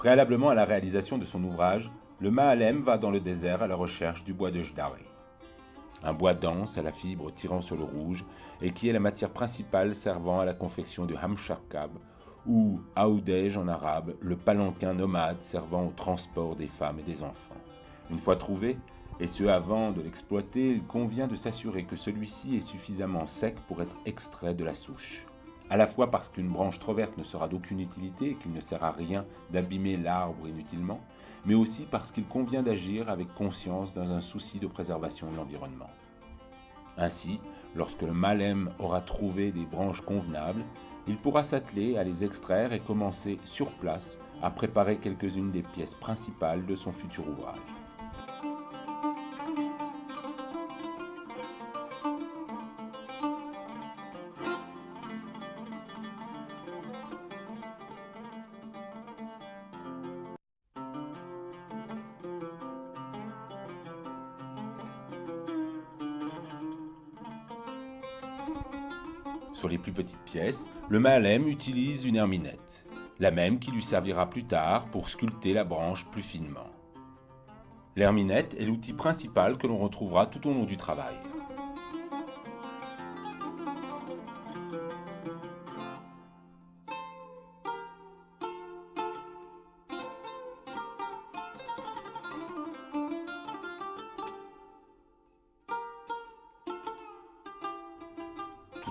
Préalablement à la réalisation de son ouvrage, le Mahalem va dans le désert à la recherche du bois de Jdari. Un bois dense à la fibre tirant sur le rouge et qui est la matière principale servant à la confection du hamsharkab ou aoudej en arabe, le palanquin nomade servant au transport des femmes et des enfants. Une fois trouvé, et ce avant de l'exploiter, il convient de s'assurer que celui-ci est suffisamment sec pour être extrait de la souche. À la fois parce qu'une branche trop verte ne sera d'aucune utilité et qu'il ne sert à rien d'abîmer l'arbre inutilement, mais aussi parce qu'il convient d'agir avec conscience dans un souci de préservation de l'environnement. Ainsi, lorsque le Mahalem aura trouvé des branches convenables, il pourra s'atteler à les extraire et commencer sur place à préparer quelques-unes des pièces principales de son futur ouvrage. Sur les plus petites pièces, le Mahalem utilise une herminette, la même qui lui servira plus tard pour sculpter la branche plus finement. L'herminette est l'outil principal que l'on retrouvera tout au long du travail.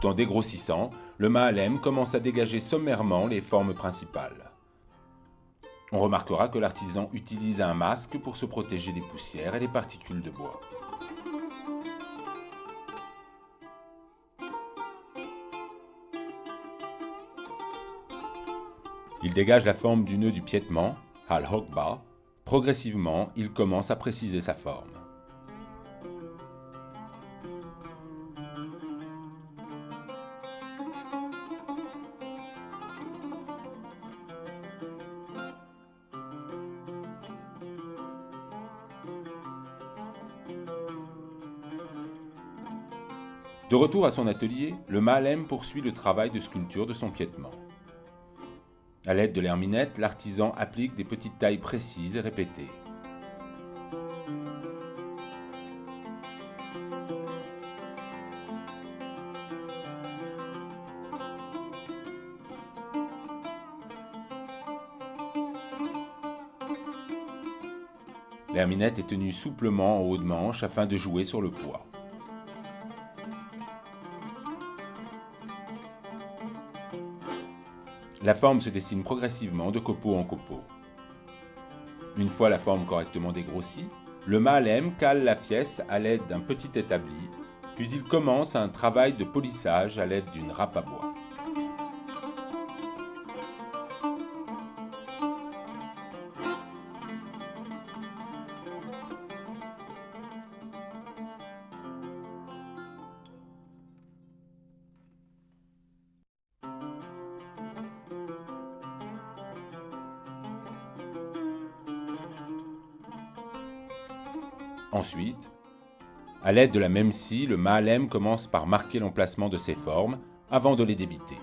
Tout en dégrossissant, le Mahalem commence à dégager sommairement les formes principales. On remarquera que l'artisan utilise un masque pour se protéger des poussières et des particules de bois. Il dégage la forme du nœud du piétement, al-hokba. Progressivement, il commence à préciser sa forme. De retour à son atelier, le Mahalem poursuit le travail de sculpture de son piétement. À l'aide de l'herminette, l'artisan applique des petites tailles précises et répétées. L'herminette est tenue souplement en haut de manche afin de jouer sur le poids. La forme se dessine progressivement de copeau en copeau. Une fois la forme correctement dégrossie, le Mahalem cale la pièce à l'aide d'un petit établi, puis il commence un travail de polissage à l'aide d'une râpe à bois. Ensuite, à l'aide de la même scie, le Mahalem commence par marquer l'emplacement de ses formes avant de les débiter.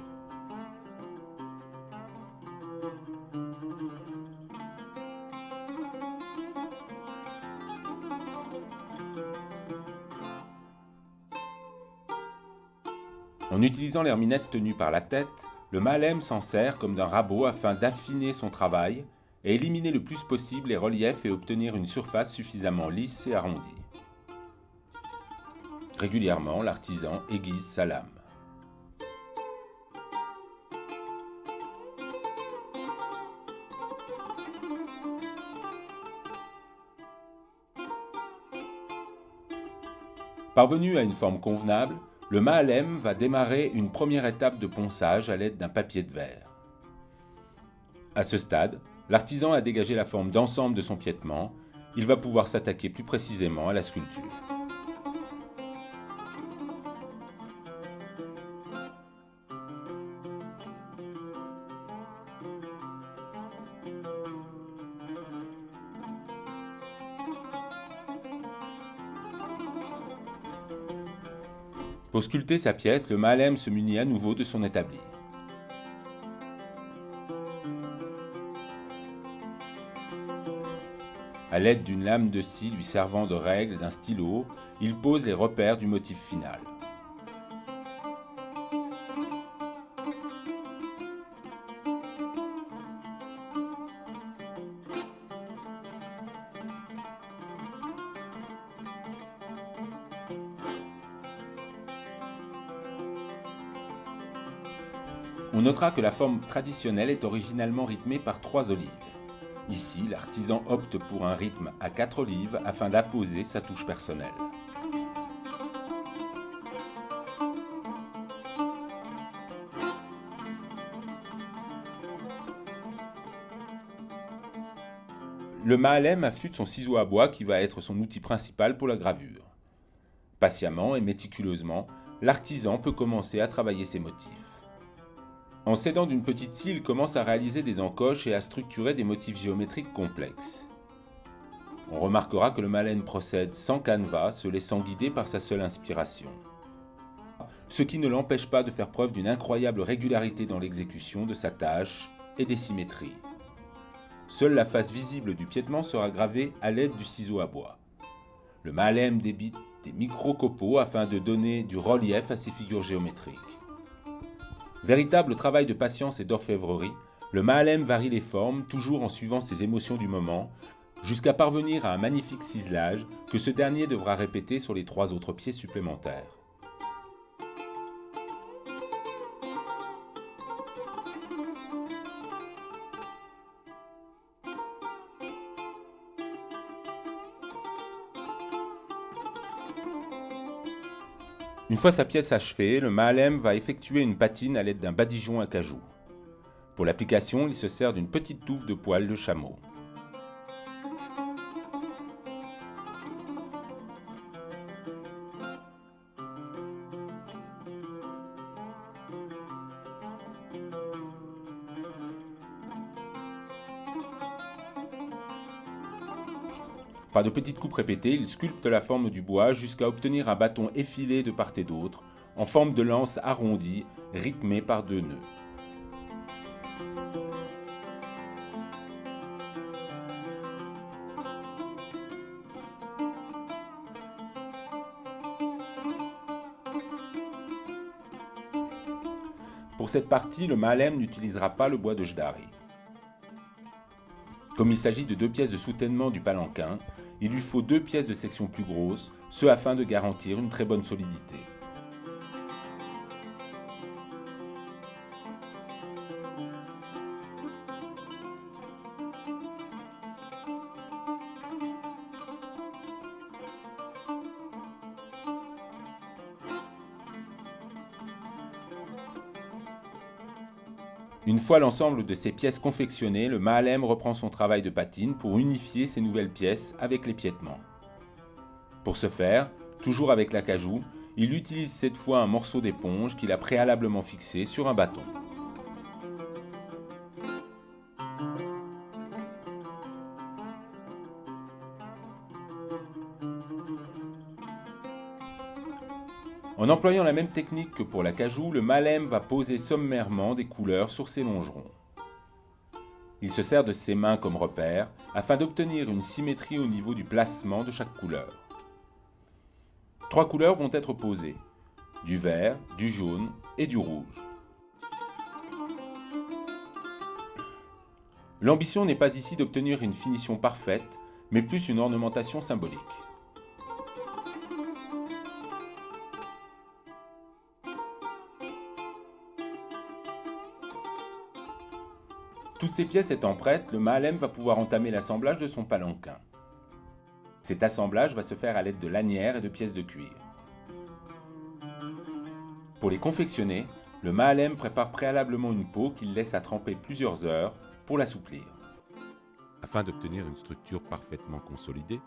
En utilisant l'herminette tenue par la tête, le Mahalem s'en sert comme d'un rabot afin d'affiner son travail et éliminer le plus possible les reliefs et obtenir une surface suffisamment lisse et arrondie. Régulièrement, l'artisan aiguise sa lame. Parvenu à une forme convenable, le Mahalem va démarrer une première étape de ponçage à l'aide d'un papier de verre. À ce stade, l'artisan a dégagé la forme d'ensemble de son piétement, il va pouvoir s'attaquer plus précisément à la sculpture. Pour sculpter sa pièce, le Mahalem se munit à nouveau de son établi. À l'aide d'une lame de scie lui servant de règle et d'un stylo, il pose les repères du motif final. On notera que la forme traditionnelle est originalement rythmée par 3 olives. Ici, l'artisan opte pour un rythme à 4 olives afin d'apposer sa touche personnelle. Le Mahalem affûte son ciseau à bois qui va être son outil principal pour la gravure. Patiemment et méticuleusement, l'artisan peut commencer à travailler ses motifs. En s'aidant d'une petite scie, il commence à réaliser des encoches et à structurer des motifs géométriques complexes. On remarquera que le Mahalem procède sans canevas, se laissant guider par sa seule inspiration. Ce qui ne l'empêche pas de faire preuve d'une incroyable régularité dans l'exécution de sa tâche et des symétries. Seule la face visible du piétement sera gravée à l'aide du ciseau à bois. Le Mahalem débite des micro-copeaux afin de donner du relief à ses figures géométriques. Véritable travail de patience et d'orfèvrerie, le Mahalem varie les formes, toujours en suivant ses émotions du moment, jusqu'à parvenir à un magnifique ciselage que ce dernier devra répéter sur les 3 autres pieds supplémentaires. Une fois sa pièce achevée, le Mahalem va effectuer une patine à l'aide d'un badigeon à cajou. Pour l'application, il se sert d'une petite touffe de poils de chameau. Par de petites coupes répétées, il sculpte la forme du bois jusqu'à obtenir un bâton effilé de part et d'autre, en forme de lance arrondie, rythmée par 2 nœuds. Pour cette partie, le Mahalem n'utilisera pas le bois de Jdari. Comme il s'agit de 2 pièces de soutènement du palanquin, il lui faut 2 pièces de section plus grosses, ce afin de garantir une très bonne solidité. Une fois l'ensemble de ces pièces confectionnées, le Mahalem reprend son travail de patine pour unifier ces nouvelles pièces avec les piétements. Pour ce faire, toujours avec l'acajou, il utilise cette fois un morceau d'éponge qu'il a préalablement fixé sur un bâton. En employant la même technique que pour l'acajou, le Mahalem va poser sommairement des couleurs sur ses longerons. Il se sert de ses mains comme repère afin d'obtenir une symétrie au niveau du placement de chaque couleur. 3 couleurs vont être posées, du vert, du jaune et du rouge. L'ambition n'est pas ici d'obtenir une finition parfaite, mais plus une ornementation symbolique. Toutes ces pièces étant prêtes, le Mahalem va pouvoir entamer l'assemblage de son palanquin. Cet assemblage va se faire à l'aide de lanières et de pièces de cuir. Pour les confectionner, le Mahalem prépare préalablement une peau qu'il laisse à tremper plusieurs heures pour l'assouplir. Afin d'obtenir une structure parfaitement consolidée,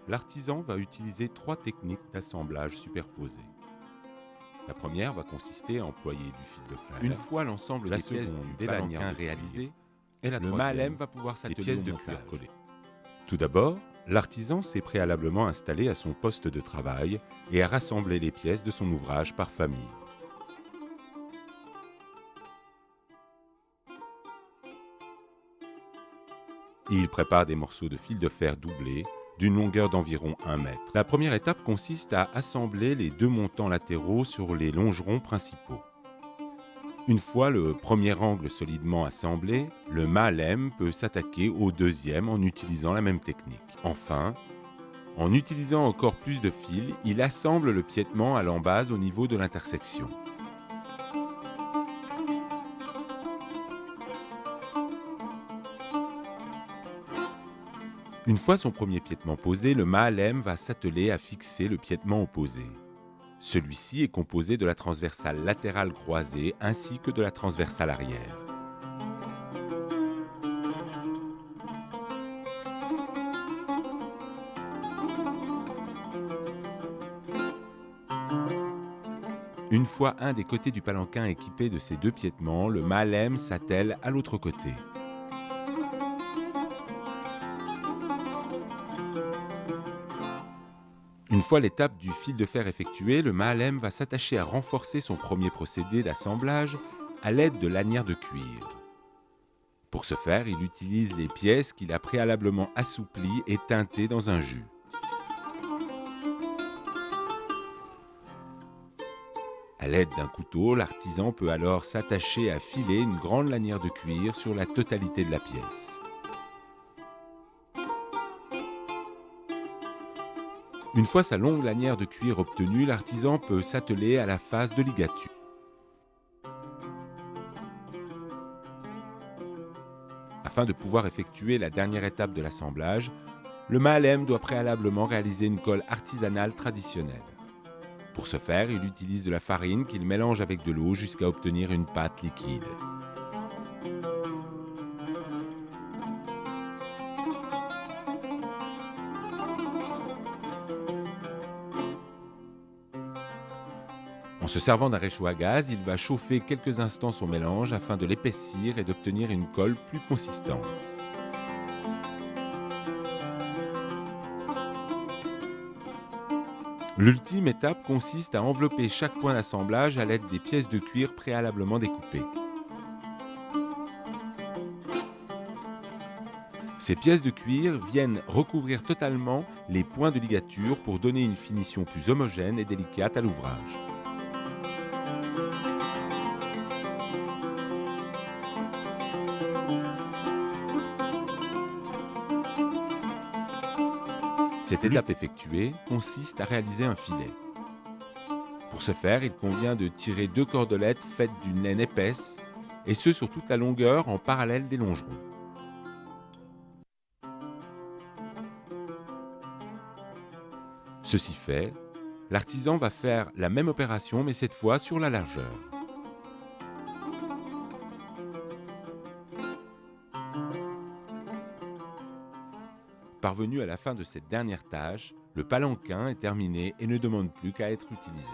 l'artisan va utiliser 3 techniques d'assemblage superposées. La première va consister à employer du fil de fer. Une fois l'ensemble des pièces du palanquin réalisé, le Mahalem va pouvoir s'atteler aux cuir collées. Tout d'abord, l'artisan s'est préalablement installé à son poste de travail et a rassemblé les pièces de son ouvrage par famille. Il prépare des morceaux de fil de fer doublés d'une longueur d'environ 1 mètre. La première étape consiste à assembler les 2 montants latéraux sur les longerons principaux. Une fois le premier angle solidement assemblé, le Mahalem peut s'attaquer au deuxième en utilisant la même technique. Enfin, en utilisant encore plus de fil, il assemble le piétement à l'embase au niveau de l'intersection. Une fois son premier piétement posé, le Mahalem va s'atteler à fixer le piétement opposé. Celui-ci est composé de la transversale latérale croisée ainsi que de la transversale arrière. Une fois un des côtés du palanquin équipé de ces 2 piétements, le Mahalem s'attelle à l'autre côté. Une fois l'étape du fil de fer effectuée, le Mahalem va s'attacher à renforcer son premier procédé d'assemblage à l'aide de lanières de cuir. Pour ce faire, il utilise les pièces qu'il a préalablement assouplies et teintées dans un jus. À l'aide d'un couteau, l'artisan peut alors s'attacher à filer une grande lanière de cuir sur la totalité de la pièce. Une fois sa longue lanière de cuir obtenue, l'artisan peut s'atteler à la phase de ligature. Afin de pouvoir effectuer la dernière étape de l'assemblage, le Mahalem doit préalablement réaliser une colle artisanale traditionnelle. Pour ce faire, il utilise de la farine qu'il mélange avec de l'eau jusqu'à obtenir une pâte liquide. En se servant d'un réchaud à gaz, il va chauffer quelques instants son mélange afin de l'épaissir et d'obtenir une colle plus consistante. L'ultime étape consiste à envelopper chaque point d'assemblage à l'aide des pièces de cuir préalablement découpées. Ces pièces de cuir viennent recouvrir totalement les points de ligature pour donner une finition plus homogène et délicate à l'ouvrage. Cette étape effectuée consiste à réaliser un filet. Pour ce faire, il convient de tirer 2 cordelettes faites d'une laine épaisse, et ce sur toute la longueur en parallèle des longerons. Ceci fait, l'artisan va faire la même opération mais cette fois sur la largeur. Parvenu à la fin de cette dernière tâche, le palanquin est terminé et ne demande plus qu'à être utilisé.